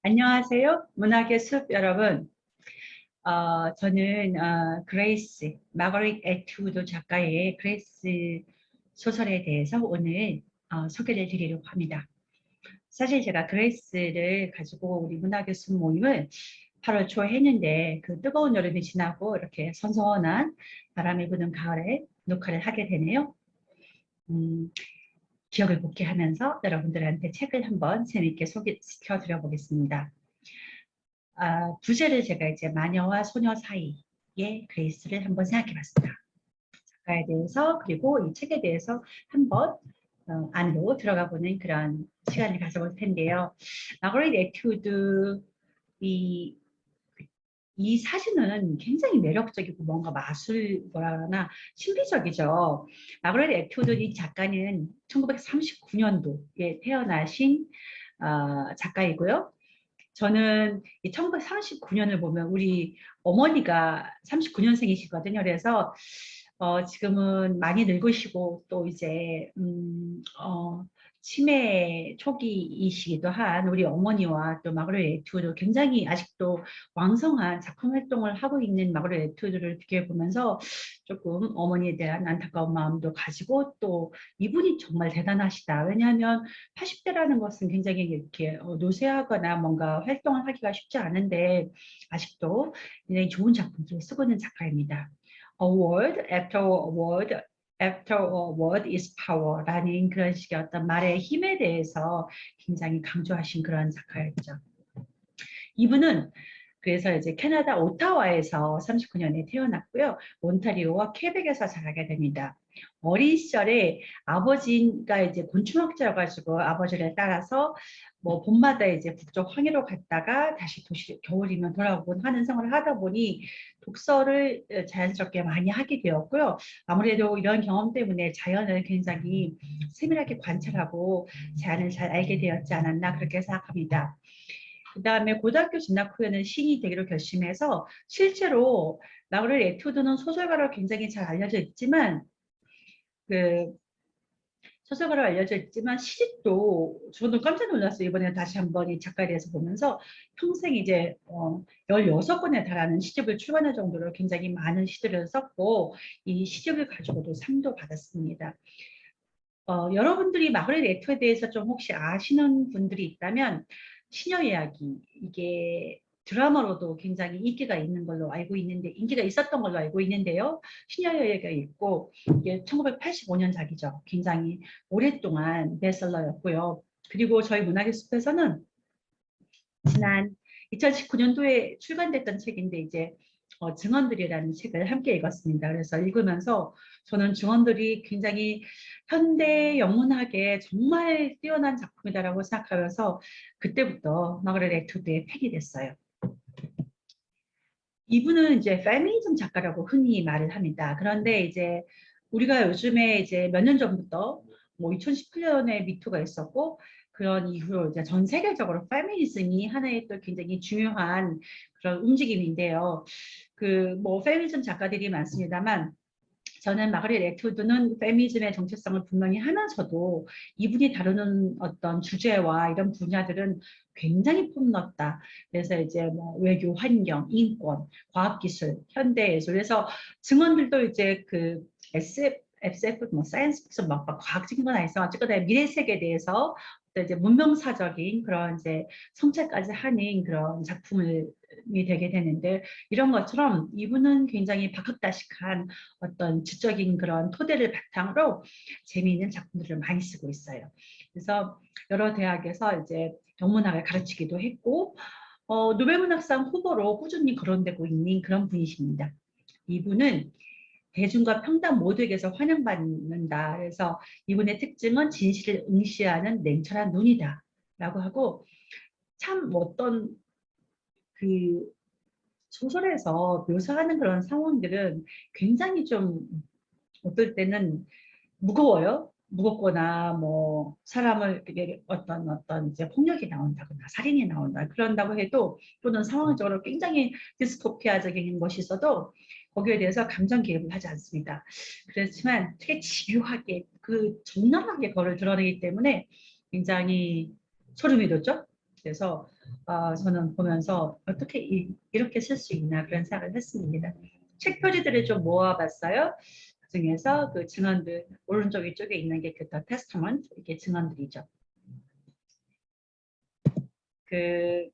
안녕하세요. 문학의 숲 여러분. 저는 그레이스, 마거릿 애트우드 작가의 그레이스 소설에 대해서 오늘 소개를 드리려고 합니다. 사실 제가 그레이스를 가지고 우리 문학의 숲 모임을 8월 초에 했는데 그 뜨거운 여름이 지나고 이렇게 선선한 바람이 부는 가을에 녹화를 하게 되네요. 기억을 복귀하면서 여러분들한테 책을 한번 재미있게 소개시켜 드려보겠습니다. 부제를 제가 이제 마녀와 소녀 사이의 그레이스를 한번 생각해 봤습니다. 작가에 대해서 그리고 이 책에 대해서 한번 안으로 들어가 보는 그런 시간을 가져볼 텐데요. 마거릿 애트우드 이 사진은 굉장히 매력적이고 뭔가 마술 뭐라나 신비적이죠. 마거릿 애트우드 이 작가는 1939년도에 태어나신 작가이고요. 저는 이 1939년을 보면 우리 어머니가 39년생이시거든요. 그래서 지금은 많이 늙으시고 또 이제 치매 초기이시기도 한 우리 어머니와 또 마거릿 애트우드 굉장히 아직도 왕성한 작품 활동을 하고 있는 마거릿 애트우드를 비교해 보면서 조금 어머니에 대한 안타까운 마음도 가지고 또 이분이 정말 대단하시다. 왜냐하면 80대라는 것은 굉장히 이렇게 노쇠하거나 뭔가 활동을 하기가 쉽지 않은데 아직도 굉장히 좋은 작품들을 쓰고 있는 작가입니다. A word after a word after a word is power라는 그런 식의 어떤 말의 힘에 대해서 굉장히 강조하신 그런 작가였죠. 이분은 그래서 이제 캐나다 오타와에서 39년에 태어났고요. 온타리오와 퀘벡에서 자라게 됩니다. 어린 시절에 아버지가 이제 곤충학자여가지고 아버지를 따라서 뭐 봄마다 이제 북쪽 황해로 갔다가 다시 겨울이면 돌아오곤 하는 생활을 하다 보니 독서를 자연스럽게 많이 하게 되었고요. 아무래도 이런 경험 때문에 자연을 굉장히 세밀하게 관찰하고 자연을 잘 알게 되었지 않았나 그렇게 생각합니다. 그 다음에 고등학교 진학 후에는 시인이 되기로 결심해서 실제로 마거릿 애트우드는 소설가로 굉장히 잘 알려져 있지만 그 소설가로 알려져 있지만 시집도 저도 깜짝 놀랐어요. 이번에 다시 한번 이 작가에 대해서 보면서 평생 이제 16권에 달하는 시집을 출간할 정도로 굉장히 많은 시들을 썼고 이 시집을 가지고도 상도 받았습니다. 여러분들이 마거릿 애트우드에 대해서 좀 혹시 아시는 분들이 있다면 시녀 이야기 이게 드라마로도 굉장히 인기가 있는 걸로 알고 있는데 인기가 있었던 걸로 알고 있는데요. 시녀 이야기가 있고 이게 1985년작이죠. 굉장히 오랫동안 베스트셀러였고요. 그리고 저희 문학의 숲에서는 지난 2019년도에 출간됐던 책인데 이제 증언들이라는 책을 함께 읽었습니다. 그래서 읽으면서 저는 증언들이 굉장히 현대 영문학에 정말 뛰어난 작품이다라고 생각하면서 그때부터 마거릿 애트우드의 팬이 됐어요. 이분은 이제 페미니즘 작가라고 흔히 말을 합니다. 그런데 이제 우리가 요즘에 이제 몇 년 전부터 뭐 2018년에 미투가 있었고 그런 이후로 이제 전 세계적으로 페미니즘이 하나의 또 굉장히 중요한 그런 움직임인데요. 그 뭐 페미니즘 작가들이 많습니다만 저는 마거릿 애트우드는 페미니즘의 정체성을 분명히 하면서도 이분이 다루는 어떤 주제와 이런 분야들은 굉장히 폭넓다. 그래서 이제 뭐 외교, 환경, 인권, 과학기술, 현대예술. 그래서 증언들도 이제 그 SF, 뭐 사이언스 픽션, 막 과학적인 건 아니지만 어쨌거나 미래 세계에 대해서 또 이제 문명사적인 그런 이제 성찰까지 하는 그런 작품이 되게 되는데 이런 것처럼 이분은 굉장히 박학다식한 어떤 지적인 그런 토대를 바탕으로 재미있는 작품들을 많이 쓰고 있어요. 그래서 여러 대학에서 이제 영문학을 가르치기도 했고 노벨문학상 후보로 꾸준히 거론되고 있는 그런 분이십니다. 이분은 대중과 평단 모두에게서 환영받는다. 그래서 이분의 특징은 진실을 응시하는 냉철한 눈이다. 라고 하고 참 어떤 그 소설에서 묘사하는 그런 상황들은 굉장히 좀 어떨 때는 무거워요. 무겁거나 뭐 사람을 어떤 이제 폭력이 나온다거나 살인이 나온다 그런다고 해도 또는 상황적으로 굉장히 디스토피아적인 것이 있어도 거기에 대해서 감정 기입을 하지 않습니다. 그렇지만 되게 집요하게 그 적나라하게 그걸 드러내기 때문에 굉장히 소름이 돋죠. 그래서 저는 보면서 어떻게 이렇게 쓸 수 있나 그런 생각을 했습니다. 책 표지들을 좀 모아봤어요. 그중에서 그 증언들 오른쪽 위쪽에 있는 게 그 The Testament 이게 증언들이죠. 그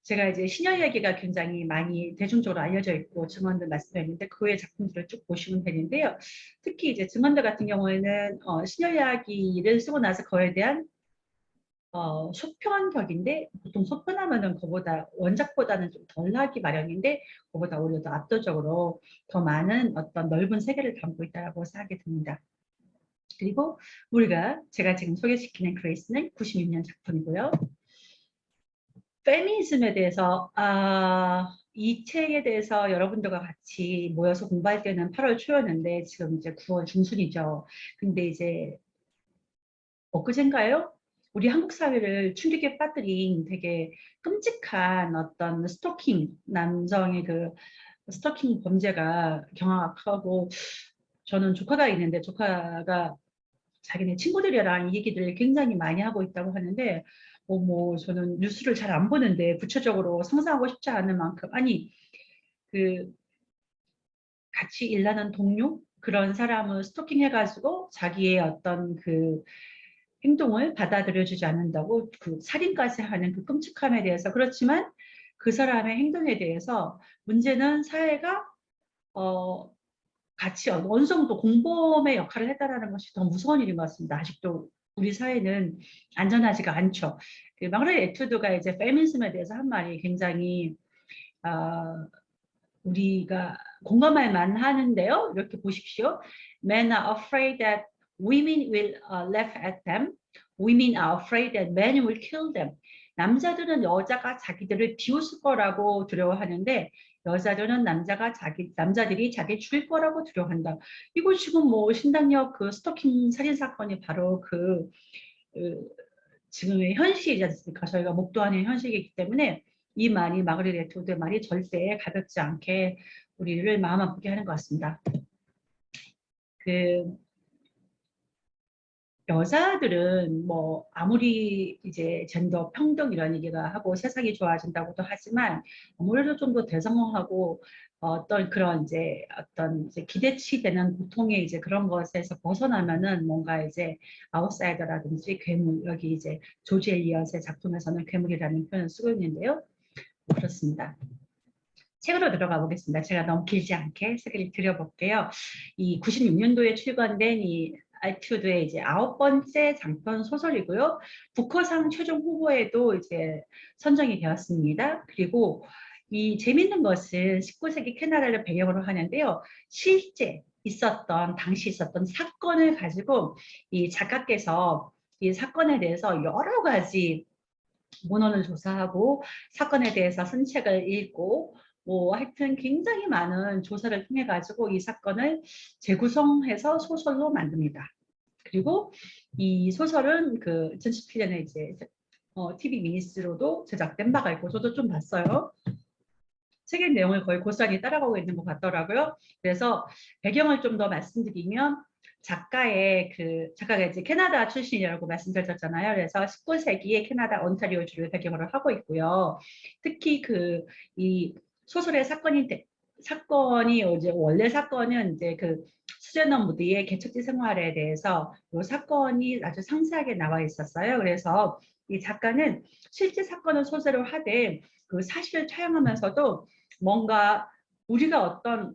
제가 이제 신약 이야기가 굉장히 많이 대중적으로 알려져 있고 증언들 말씀드렸는데 그 외의 작품들을 쭉 보시면 되는데요. 특히 이제 증언들 같은 경우에는 신약 이야기를 쓰고 나서 그에 대한 소편격인데 보통 소편하면은 그보다 원작보다는 좀 덜하기 마련인데 그보다 오히려 더 압도적으로 더 많은 어떤 넓은 세계를 담고 있다고 생각이 듭니다. 그리고 제가 지금 소개시키는 그레이스는 96년 작품이고요. 페미니즘에 대해서 이 책에 대해서 여러분들과 같이 모여서 공부할 때는 8월 초였는데 지금 이제 9월 중순이죠. 근데 이제 엊그젠가요? 우리 한국 사회를 충격에 빠뜨린 되게 끔찍한 어떤 스토킹, 남성의 그 스토킹 범죄가 경악하고 저는 조카가 있는데 조카가 자기네 친구들이랑 이 얘기들을 굉장히 많이 하고 있다고 하는데 뭐 저는 뉴스를 잘 안 보는데 구체적으로 상상하고 싶지 않은 만큼 아니 그 같이 일하는 동료 그런 사람을 스토킹 해가지고 자기의 어떤 그 행동을 받아들여주지 않는다고 그 살인까지 하는 그 끔찍함에 대해서 그렇지만 그 사람의 행동에 대해서 문제는 사회가 같이 어느 정도 공범의 역할을 했다라는 것이 더 무서운 일인 것 같습니다. 아직도 우리 사회는 안전하지가 않죠. 그 마그렛 애투드가 이제 페미니즘에 대해서 한 말이 굉장히 우리가 공감할 만하는데요. 이렇게 보십시오. Men are afraid that women will laugh at them. Women are afraid that men will kill them. 남자들은 여자가 자기들을 비웃을 거라고 두려워하는데 여자들은 남자들이 자기 죽일 거라고 두려워한다. 이거 지금 뭐 신당역 그 스토킹 살인 사건이 바로 그 지금의 현실이지 않습니까? 저희가 목도하는 현실이기 때문에 이 말이 마그렛 애투드의 말이 절대 가볍지 않게 우리를 마음 아프게 하는 것 같습니다. 그 여자들은 뭐 아무리 이제 젠더 평등 이런 얘기가 하고 세상이 좋아진다고도 하지만 아무래도 좀 더 대성공하고 어떤 그런 어떤 기대치 되는 고통의 이제 그런 것에서 벗어나면은 뭔가 이제 아웃사이더라든지 괴물 여기 이제 조지 엘리엇의 작품에서는 괴물이라는 표현을 쓰고 있는데요. 그렇습니다. 책으로 들어가 보겠습니다. 제가 너무 길지 않게 소개를 드려볼게요. 이 96년도에 출간된 이 애투드의 이제 9번째 장편 소설이고요. 부커상 최종 후보에도 이제 선정이 되었습니다. 그리고 이 재밌는 것은 19세기 캐나다를 배경으로 하는데요. 당시 있었던 사건을 가지고 이 작가께서 이 사건에 대해서 여러 가지 문헌을 조사하고 사건에 대해서 쓴 책을 읽고 뭐 하여튼 굉장히 많은 조사를 통해 가지고 이 사건을 재구성해서 소설로 만듭니다. 그리고 이 소설은 그 2017년에 이제 TV 미니스로도 제작된 바가 있고 저도 좀 봤어요. 책의 내용을 거의 고스란히 따라가고 있는 것 같더라고요. 그래서 배경을 좀 더 말씀드리면 작가가 이제 캐나다 출신이라고 말씀드렸잖아요. 그래서 19세기의 캐나다 온타리오주를 배경으로 하고 있고요. 특히 이 소설의 사건이 이제 원래 사건은 이제 그 수제넘 무디의 개척지 생활에 대해서 이 사건이 아주 상세하게 나와 있었어요. 그래서 이 작가는 실제 사건을 소재로 하되 그 사실을 차용하면서도 뭔가 우리가 어떤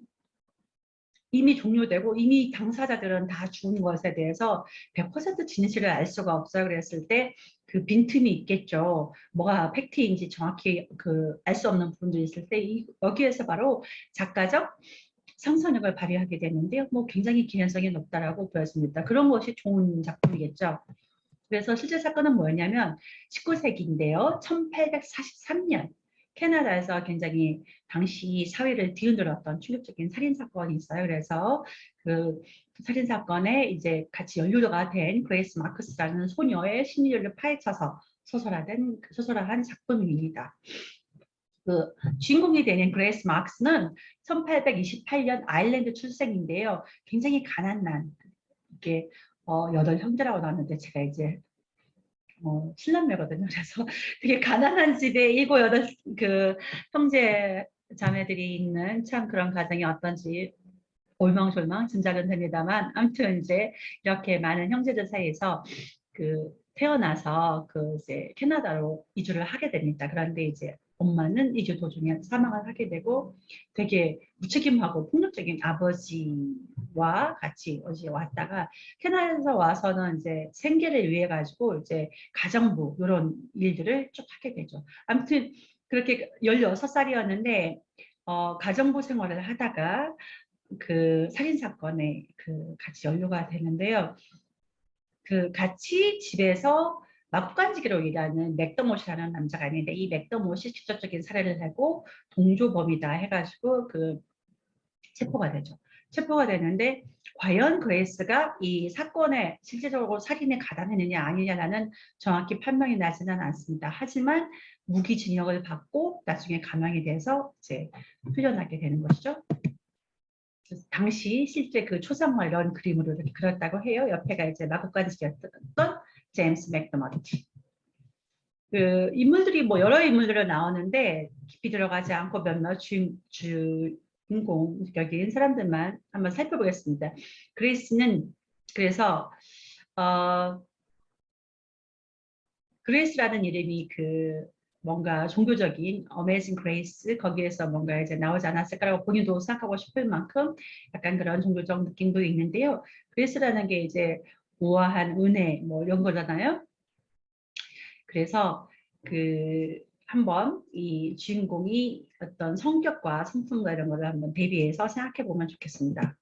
이미 종료되고 이미 당사자들은 다 죽은 것에 대해서 100% 진실을 알 수가 없어요. 그랬을 때 그 빈틈이 있겠죠. 뭐가 팩트인지 정확히 알 수 없는 부분도 있을 때 여기에서 바로 작가적 상상력을 발휘하게 되는데요. 뭐 굉장히 기현성이 높다라고 보여집니다. 그런 것이 좋은 작품이겠죠. 그래서 실제 사건은 뭐였냐면 19세기인데요. 1843년 캐나다에서 굉장히 당시 사회를 뒤흔들었던 충격적인 살인 사건이 있어요. 그래서 그 살인 사건에 이제 같이 연루가 된 그레이스 마크스라는 소녀의 심리를 파헤쳐서 소설화한 작품입니다. 그 주인공이 되는 그레이스 마크스는 1828년 아일랜드 출생인데요. 굉장히 가난한 이게 8형제라고 나왔는데 제가 이제 7남매거든요. 그래서 되게 가난한 집에 7, 8 그 형제 자매들이 있는 참 그런 가정이 어떤지 올망졸망 짐작은 됩니다만, 아무튼 이제 이렇게 많은 형제들 사이에서 그 태어나서 그 이제 캐나다로 이주를 하게 됩니다. 그런데 이제 엄마는 이주 도중에 사망을 하게 되고, 되게 무책임하고 폭력적인 아버지와 같이 어디 왔다가 캐나다에서 와서는 이제 생계를 위해 가지고 이제 가정부 이런 일들을 쭉 하게 되죠. 아무튼 그렇게 16살이었는데 가정부 생활을 하다가 그 살인 사건에 그 같이 연루가 되는데요. 그 같이 집에서 막간지기로 일하는 맥더못이라는 남자가 있는데, 이 맥더못이 직접적인 살해를 하고 동조범이다 해가지고 그 체포가 되죠. 체포가 되는데, 과연 그레이스가 이 사건에 실제적으로 살인에 가담했느냐 아니냐는 정확히 판명이 나지는 않습니다. 하지만 무기징역을 받고 나중에 감형이 돼서 이제 풀려나게 되는 것이죠. 당시 실제 그 초상 관련 그림으로 이렇게 그렸다고 해요. 옆에가 이제 마법관직이었던 제임스 맥더머트. 그 인물들이 뭐 여러 인물들로 나오는데 깊이 들어가지 않고 몇몇 주인공적인 사람들만 한번 살펴보겠습니다. 그레이스는 그래서 그레이스라는 이름이 그 뭔가 종교적인 어메이징 그레이스 거기에서 뭔가 이제 나오지 않았을까라고 본인도 생각하고 싶을 만큼 약간 그런 종교적 느낌도 있는데요. 그레이스라는 게 이제 우아한 은혜 뭐 이런 거잖아요. 그래서 그 한번 이 주인공이 어떤 성격과 성품과 이런 거를 한번 대비해서 생각해 보면 좋겠습니다.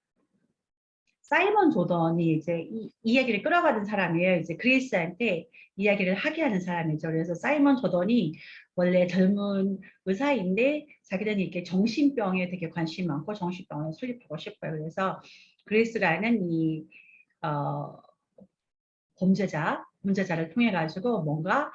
사이먼 조던이 이제 이 이야기를 끌어가는 사람이에요. 이제 그레이스한테 이야기를 하게 하는 사람이죠. 그래서 사이먼 조던이 원래 젊은 의사인데 자기는 이렇게 정신병에 되게 관심이 많고 정신병을 수립하고 싶어요. 그래서 그레이스라는 이 범죄자를 통해 가지고 뭔가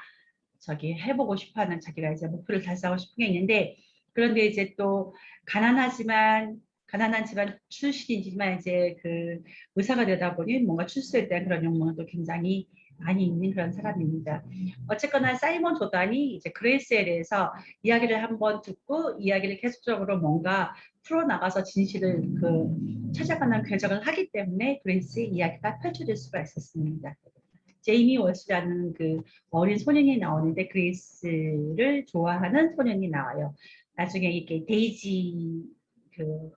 저기 해보고 싶어하는 자기가 이제 목표를 달성하고 싶은 게 있는데, 그런데 이제 또 가난한 집안 출신이지만 이제 그 의사가 되다 보니 뭔가 출세에 대한 그런 욕망은 또 굉장히 많이 있는 그런 사람입니다. 어쨌거나 사이먼 조단이 이제 그레이스에 대해서 이야기를 한번 듣고 이야기를 계속적으로 뭔가 풀어나가서 진실을 찾아가는 궤적을 하기 때문에 그레이스의 이야기가 펼쳐질 수가 있었습니다. 제이미 월스라는 그 어린 소년이 나오는데 그레이스를 좋아하는 소년이 나와요. 나중에 이렇게 데이지 그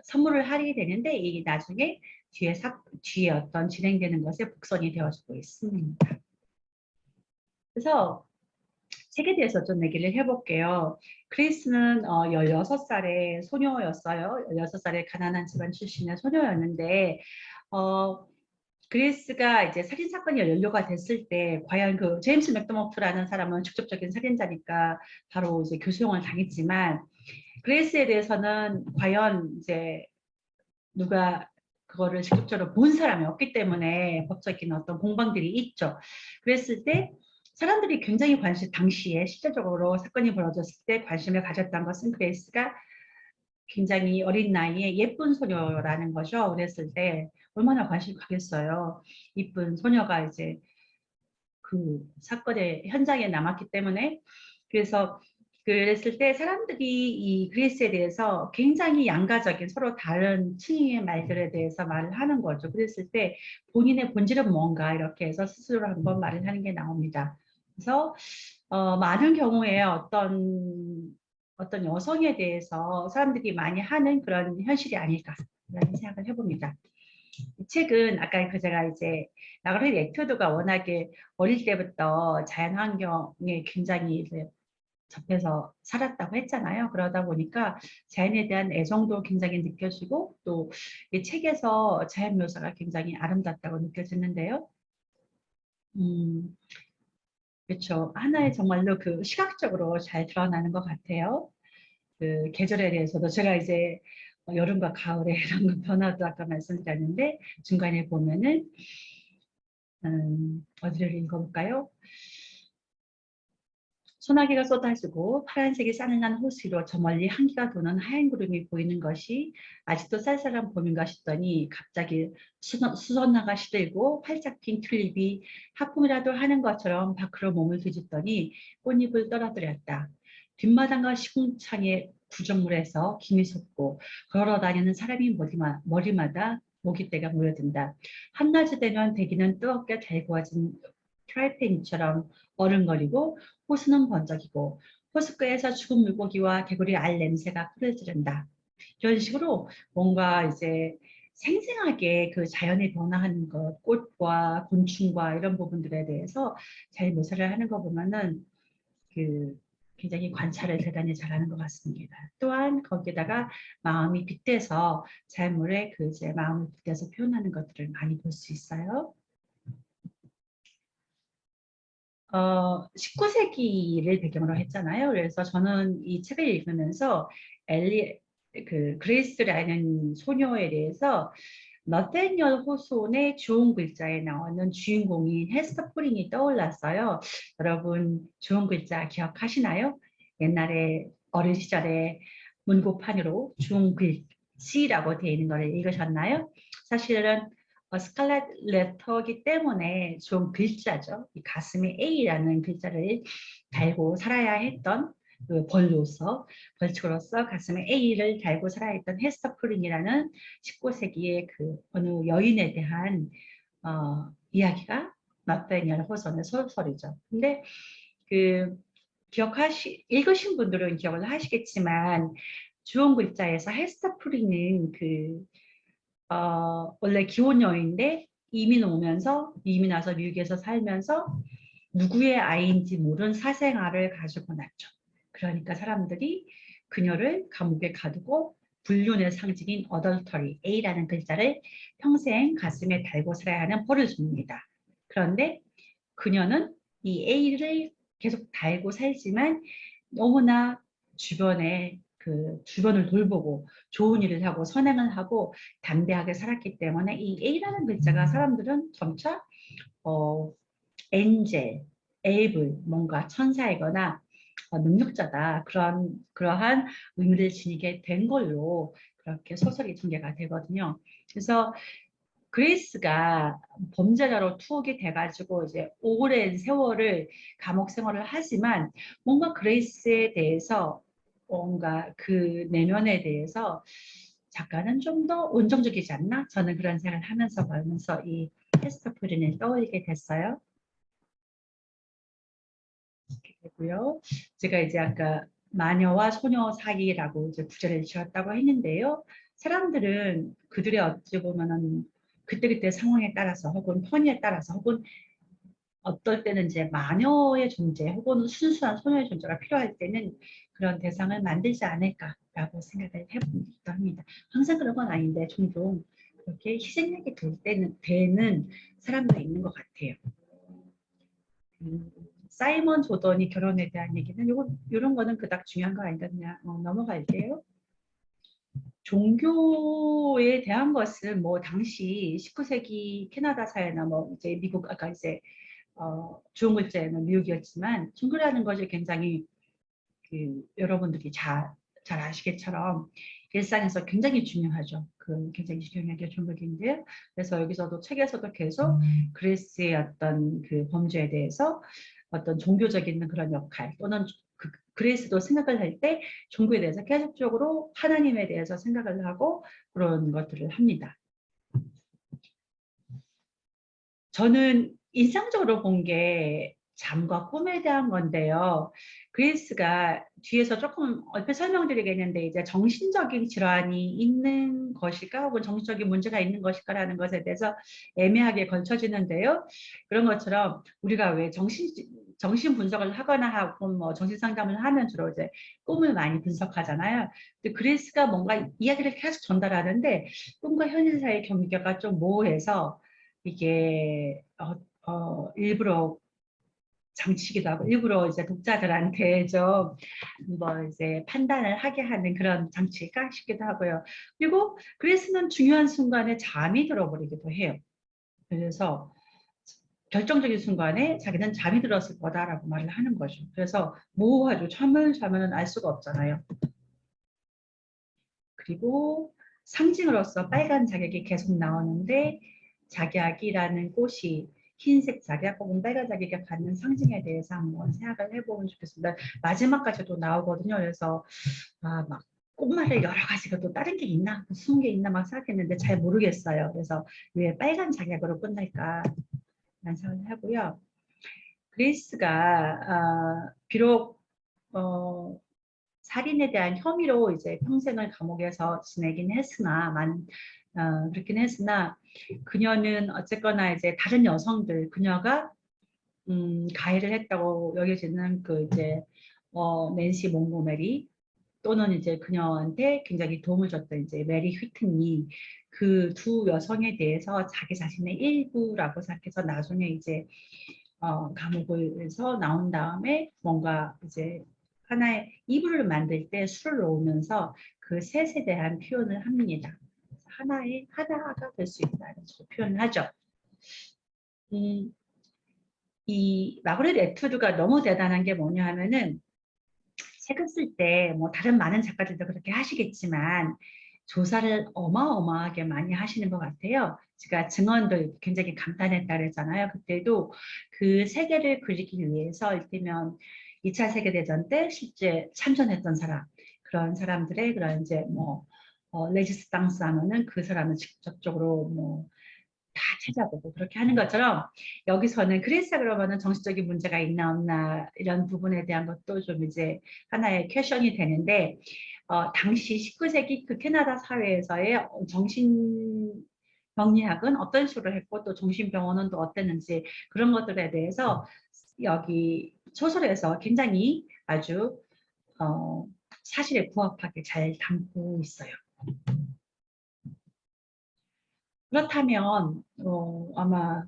선물을 하게 되는데 이게 나중에 뒤에 어떤 진행되는 것에 복선이 되어지고 있습니다. 그래서 책에 대해서 좀 얘기를 해볼게요. 그레이스는 16살의 소녀였어요. 16살의 가난한 집안 출신의 소녀였는데 그레이스가 이제 살인 사건이 연루가 됐을 때 과연 그 제임스 맥더머프라는 사람은 직접적인 살인자니까 바로 이제 교수형을 당했지만, 그레이스에 대해서는 과연 이제 누가 그거를 직접적으로 본 사람이 없기 때문에 법적인 어떤 공방들이 있죠. 그랬을 때 사람들이 굉장히 당시에 실제적으로 사건이 벌어졌을 때 관심을 가졌던 것은 그레이스가 굉장히 어린 나이에 예쁜 소녀라는 거죠. 그랬을 때 얼마나 관심 가겠어요. 이쁜 소녀가 이제 그 사건의 현장에 남았기 때문에. 그래서 그랬을 때 사람들이 이 그레이스에 대해서 굉장히 양가적인 서로 다른 층의 말들에 대해서 말을 하는 거죠. 그랬을 때 본인의 본질은 뭔가 이렇게 해서 스스로 한번 말을 하는 게 나옵니다. 그래서 많은 경우에 어떤 여성에 대해서 사람들이 많이 하는 그런 현실이 아닐까라는 생각을 해봅니다. 이 책은 아까 제가 이제 마가렛 애트우드가 워낙에 어릴 때부터 자연환경에 굉장히 이제 접해서 살았다고 했잖아요. 그러다 보니까 자연에 대한 애정도 굉장히 느껴지고 또 이 책에서 자연 묘사가 굉장히 아름답다고 느껴지는데요. 그렇죠. 하나의 정말로 그 시각적으로 잘 드러나는 것 같아요. 그 계절에 대해서도 제가 이제 여름과 가을에 이런 거 변화도 아까 말씀드렸는데 중간에 보면은 어디를 읽어볼까요? 소나기가 쏟아지고 파란색이 싸늘한 호수 위로 저 멀리 한기가 도는 하얀 구름이 보이는 것이 아직도 쌀쌀한 봄인가 싶더니 갑자기 수선화가 시들고 활짝 핀 튤립이 하품이라도 하는 것처럼 밖으로 몸을 뒤집더니 꽃잎을 떨어뜨렸다. 뒷마당과 시궁창의 구정물에서 김이 솟고 걸어다니는 사람이 머리마다 모깃대가 모여든다. 한낮이 되면 대기는 뜨겁게 달구어진 프라이팬처럼 얼음거리고 호수는 번쩍이고 호숫가에서 죽은 물고기와 개구리 알 냄새가 풀을 지른다. 이런 식으로 뭔가 이제 생생하게 그 자연의 변화하는 것, 꽃과 곤충과 이런 부분들에 대해서 잘 묘사를 하는 거 보면은 그 굉장히 관찰을 대단히 잘하는 것 같습니다. 또한 거기다가 마음이 빗대서 잘물에 그 이제 마음을 빗대서 표현하는 것들을 많이 볼 수 있어요. 19세기를 배경으로 했잖아요. 그래서 저는 이 책을 읽으면서 그레이스라는 소녀에 대해서 너테니얼 호손의 좋은 글자에 나오는 주인공인 헤스터 프린이 떠올랐어요. 여러분 좋은 글자 기억하시나요? 옛날에 어린 시절에 문고판으로 좋은 글씨라고 되어 있는 걸 읽으셨나요? 사실은 스칼렛 레터기 때문에 좀 글자죠. 이 가슴에 A라는 글자를 달고 살아야 했던 그 벌초로서 가슴에 A를 달고 살아야 했던 헤스터 프린이라는 19세기의 그 어느 여인에 대한 이야기가 나타니엘 호선의 소설이죠. 근데 그 읽으신 분들은 기억을 하시겠지만 주원 글자에서 헤스터 프린은 원래 기혼여인인데 이민 와서 미국에서 살면서 누구의 아이인지 모른 사생아를 가지고 났죠. 그러니까 사람들이 그녀를 감옥에 가두고 불륜의 상징인 어덜터리, A라는 글자를 평생 가슴에 달고 살아야 하는 벌을 줍니다. 그런데 그녀는 이 A를 계속 달고 살지만 너무나 주변을 돌보고 좋은 일을 하고 선행을 하고 담대하게 살았기 때문에 이 A라는 글자가 사람들은 점차 엔젤, 에이블, 뭔가 천사이거나 능력자다 그러한 의미를 지니게 된 걸로 그렇게 소설이 전개가 되거든요. 그래서 그레이스가 범죄자로 투옥이 돼가지고 이제 오랜 세월을 감옥 생활을 하지만 뭔가 그레이스에 대해서 뭔가 그 내면에 대해서 작가는 좀 더 온정적이지 않나? 저는 그런 생각을 하면서 보면서 이 헤스터 프린을 떠올리게 됐어요. 이렇게 되고요. 제가 이제 아까 마녀와 소녀 사이라고 이제 구절을 지었다고 했는데요. 사람들은 그들의 어찌 보면은 그때그때 상황에 따라서 혹은 편의에 따라서 혹은 어떨 때는 이제 마녀의 존재 혹은 순수한 소녀의 존재가 필요할 때는 그런 대상을 만들지 않을까라고 생각을 해보기도 합니다. 항상 그런 건 아닌데 종종 그렇게 희생양이 되는 사람도 있는 것 같아요. 사이먼 조던이 결혼에 대한 얘기는 이런 거는 그닥 중요한 거 아닌가 그냥 넘어갈게요. 종교에 대한 것은 뭐 당시 19세기 캐나다 사회나 뭐 이제 미국 아까 이제 좋은 글자에는 미국이었지만 종교라는 것이 굉장히 여러분들이 잘 아시겠처럼 일상에서 굉장히 중요하죠. 굉장히 중요한 게 종교인데요. 그래서 여기서도 책에서도 계속 그리스의 어떤 그 범죄에 대해서 어떤 종교적인 그런 역할 또는 그리스도 생각을 할 때 종교에 대해서 계속적으로 하나님에 대해서 생각을 하고 그런 것들을 합니다. 저는 인상적으로 본 게 잠과 꿈에 대한 건데요. 그리스가 뒤에서 조금 얼핏 설명드리겠는데 이제 정신적인 질환이 있는 것일까 혹은 정신적인 문제가 있는 것일까라는 것에 대해서 애매하게 걸쳐지는데요. 그런 것처럼 우리가 왜 정신 분석을 하거나 하고 뭐 정신 상담을 하면 주로 이제 꿈을 많이 분석하잖아요. 근데 그리스가 뭔가 이야기를 계속 전달하는데 꿈과 현실 사이의 경계가 좀 모호해서 이게 일부러 장치기도 하고 일부러 이제 독자들한테 좀 뭐 이제 판단을 하게 하는 그런 장치가 싶기도 하고요. 그리고 그리스는 중요한 순간에 잠이 들어버리기도 해요. 그래서 결정적인 순간에 자기는 잠이 들었을 거다라고 말을 하는 거죠. 그래서 모호하죠. 잠을 자면은 알 수가 없잖아요. 그리고 상징으로서 빨간 작약이 계속 나오는데 작약이라는 꽃이 흰색 작약 혹은 빨간 작약이 갖는 상징에 대해서 한번 생각을 해보면 좋겠습니다. 마지막까지도 나오거든요. 그래서 막 꽃말을 여러 가지가 또 다른 게 있나? 무슨 게 있나 막 생각했는데 잘 모르겠어요. 그래서 왜 빨간 작약으로 끝날까? 라는 생각을 하고요. 그리스가 비록 살인에 대한 혐의로 이제 평생을 감옥에서 지내긴 했으나 그렇긴 했으나 그녀는 어쨌거나 이제 다른 여성들 그녀가 가해를 했다고 여겨지는 그 이제 낸시 몽고메리 또는 이제 그녀한테 굉장히 도움을 줬던 이제 메리 휘트니 그 두 여성에 대해서 자기 자신의 일부라고 생각해서 나중에 이제 감옥에서 나온 다음에 뭔가 이제 하나의 이불을 만들 때 술을 놓으면서 그 셋에 대한 표현을 합니다. 하나의 하나가 될 수 있다는 표현을 하죠. 이 마그렛 애투드가 너무 대단한 게 뭐냐 하면은 책을 쓸 때 뭐 다른 많은 작가들도 그렇게 하시겠지만 조사를 어마어마하게 많이 하시는 것 같아요. 제가 증언도 굉장히 간단했다 그랬잖아요. 그때도 그 세계를 그리기 위해서 이를테면 2차 세계대전 때 실제 참전했던 사람, 그런 사람들의 그런 이제 뭐 레지스탕스 하면은 그 사람을 직접적으로 뭐 다 찾아보고 그렇게 하는 것처럼 여기서는 그래서 그러면은 정신적인 문제가 있나 없나 이런 부분에 대한 것도 좀 이제 하나의 퀘션이 되는데 당시 19세기 그 캐나다 사회에서의 정신병리학은 어떤 식으로 했고 또 정신병원은 또 어땠는지 그런 것들에 대해서 여기 소설에서 굉장히 아주 사실에 부합하게 잘 담고 있어요. 그렇다면 아마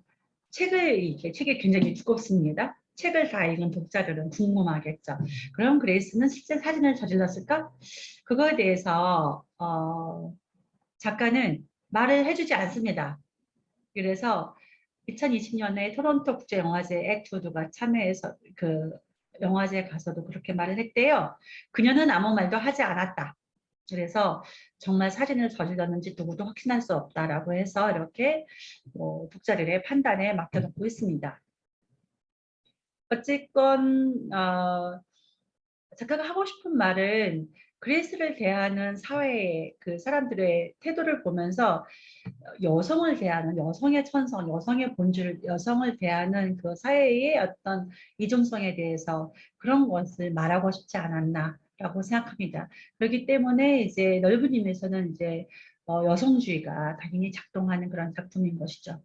책이 굉장히 두껍습니다. 책을 다 읽은 독자들은 궁금하겠죠. 그럼 그레이스는 실제 사진을 저질렀을까? 그거에 대해서 작가는 말을 해주지 않습니다. 그래서 2020년에 토론토 국제영화제 에투드가 참여해서 그 영화제에 가서도 그렇게 말을 했대요. 그녀는 아무 말도 하지 않았다. 그래서 정말 사진을 저질렀는지 누구도 확신할 수 없다라고 해서 이렇게 독자들의 판단에 맡겨놓고 있습니다. 어쨌건 작가가 하고 싶은 말은 그레이스를 대하는 사회의 그 사람들의 태도를 보면서 여성을 대하는 여성의 천성, 여성의 본질, 여성을 대하는 그 사회의 어떤 이중성에 대해서 그런 것을 말하고 싶지 않았나라고 생각합니다. 그렇기 때문에 이제 넓은 의미에서는 이제 여성주의가 당연히 작동하는 그런 작품인 것이죠.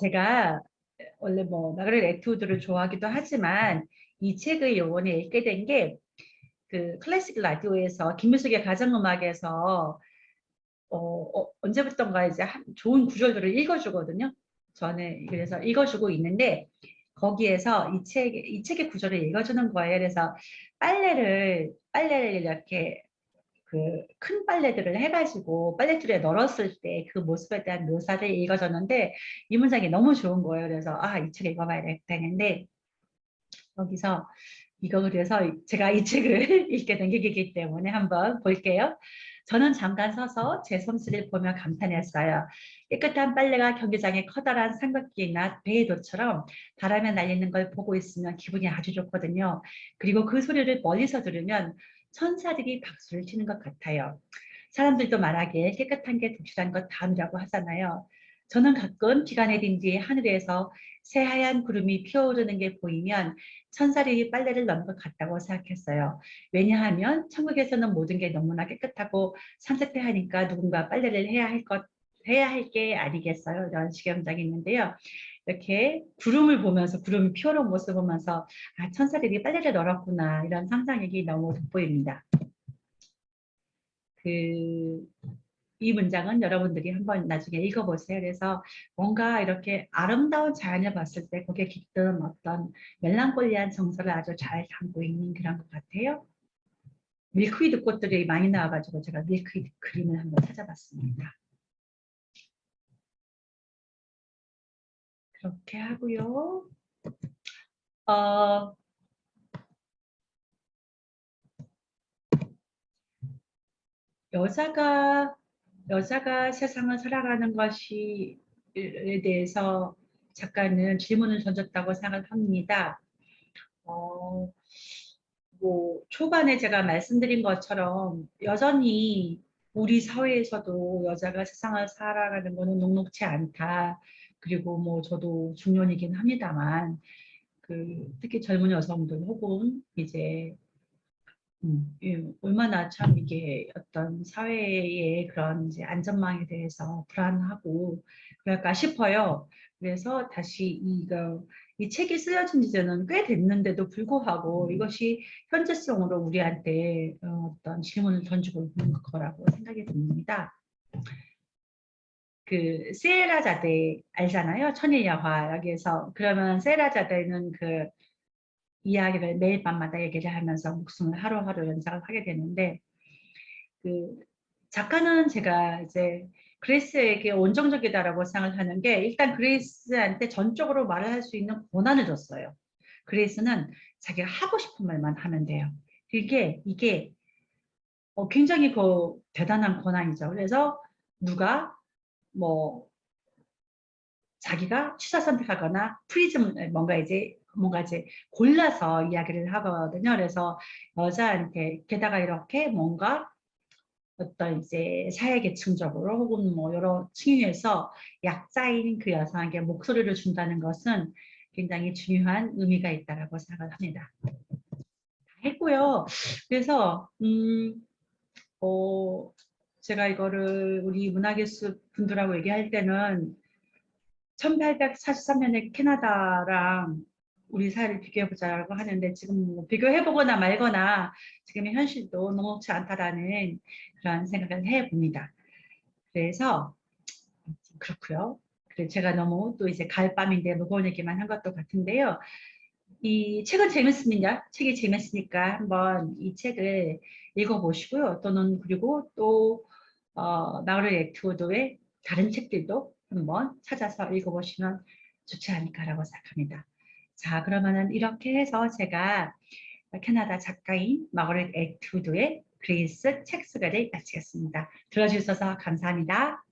제가 원래 뭐 마그렛 애트우드를 좋아하기도 하지만 이 책을 요번에 읽게 된 게 그 클래식 라디오에서 김미숙의 가정음악에서 언제부턴가 이제 좋은 구절들을 읽어주거든요. 저는 그래서 읽어주고 있는데 거기에서 이 책의 구절을 읽어주는 거예요. 그래서 빨래를 이렇게 그 큰 빨래들을 해가지고 빨래줄에 널었을 때 그 모습에 대한 묘사를 읽어줬는데 이 문장이 너무 좋은 거예요. 그래서 이 책 읽어봐야 되는데 여기서 이거 그래서 제가 이 책을 읽게 된 계기이기 때문에 한번 볼게요. 저는 잠깐 서서 제 솜씨를 보며 감탄했어요. 깨끗한 빨래가 경기장의 커다란 삼각기나 배도처럼 바람에 날리는 걸 보고 있으면 기분이 아주 좋거든요. 그리고 그 소리를 멀리서 들으면 천사들이 박수를 치는 것 같아요. 사람들도 말하기에 깨끗한 게 독실한 것 다음이라고 하잖아요. 저는 가끔 비가 내린 뒤 하늘에서 새하얀 구름이 피어오르는 게 보이면 천사들이 빨래를 넣은 것 같다고 생각했어요. 왜냐하면 천국에서는 모든 게 너무나 깨끗하고 산뜻해하니까 누군가 빨래를 해야 할 게 아니겠어요. 이런 식의 문장이 있는데요. 이렇게 구름을 보면서 구름이 피어오른 모습을 보면서 천사들이 빨래를 널었구나 이런 상상력이 너무 돋보입니다. 이 문장은 여러분들이 한번 나중에 읽어보세요. 그래서 뭔가 이렇게 아름다운 자연을 봤을 때 거기에 깃든 어떤 멜랑콜리한 정서를 아주 잘 담고 있는 그런 것 같아요. 밀크위드 꽃들이 많이 나와가지고 제가 밀크위드 그림을 한번 찾아봤습니다. 그렇게 하고요. 어, 여자가 세상을 살아가는 것이에 대해서 작가는 질문을 던졌다고 생각합니다. 어, 뭐 초반에 제가 말씀드린 것처럼 여전히 우리 사회에서도 여자가 세상을 살아가는 것은 녹록지 않다. 그리고 뭐 저도 중년이긴 합니다만 특히 젊은 여성들 혹은 이제 예, 얼마나 참 이게 어떤 사회의 그런 이제 안전망에 대해서 불안하고 그럴까 싶어요. 그래서 다시 이 책이 쓰여진 지는 꽤 됐는데도 불구하고 이것이 현재성으로 우리한테 어떤 질문을 던지고 있는 거라고 생각이 듭니다. 세라자데 알잖아요. 천일야화 여기에서 그러면 세라자데는 이야기를 매일 밤마다 얘기를 하면서 목숨을 하루하루 연장을 하게 되는데 그 작가는 제가 이제 그레이스에게 온정적이다라고 생각을 하는 게 일단 그레이스한테 전적으로 말을 할 수 있는 권한을 줬어요. 그레이스는 자기가 하고 싶은 말만 하면 돼요. 이게 굉장히 대단한 권한이죠. 그래서 누가 뭐 자기가 취사 선택하거나 프리즘 뭔가 이제 골라서 이야기를 하거든요. 그래서 여자한테 게다가 이렇게 뭔가 어떤 이제 사회계층적으로 혹은 뭐 여러 층위에서 약자인 그 여성에게 목소리를 준다는 것은 굉장히 중요한 의미가 있다고 생각을 합니다. 다 했고요. 그래서 어, 제가 이거를 우리 문화교수 분들하고 얘기할 때는 1843년에 캐나다랑 우리 사회를 비교해보자고 하는데 지금 뭐 비교해보거나 말거나 지금의 현실도 녹록지 않다라는 그런 생각을 해봅니다. 그래서 그렇고요. 그래 제가 너무 또 이제 가을밤인데 무거운 얘기만 한 것도 같은데요. 이 책은 재밌습니다. 책이 재밌으니까 한번 이 책을 읽어보시고요. 또는 그리고 또 마르 에투도의 다른 책들도 한번 찾아서 읽어보시면 좋지 않을까라고 생각합니다. 자, 그러면은 이렇게 해서 제가 캐나다 작가인 마거렛 에투도의 그레이스 책 소개를 마치겠습니다. 들어주셔서 감사합니다.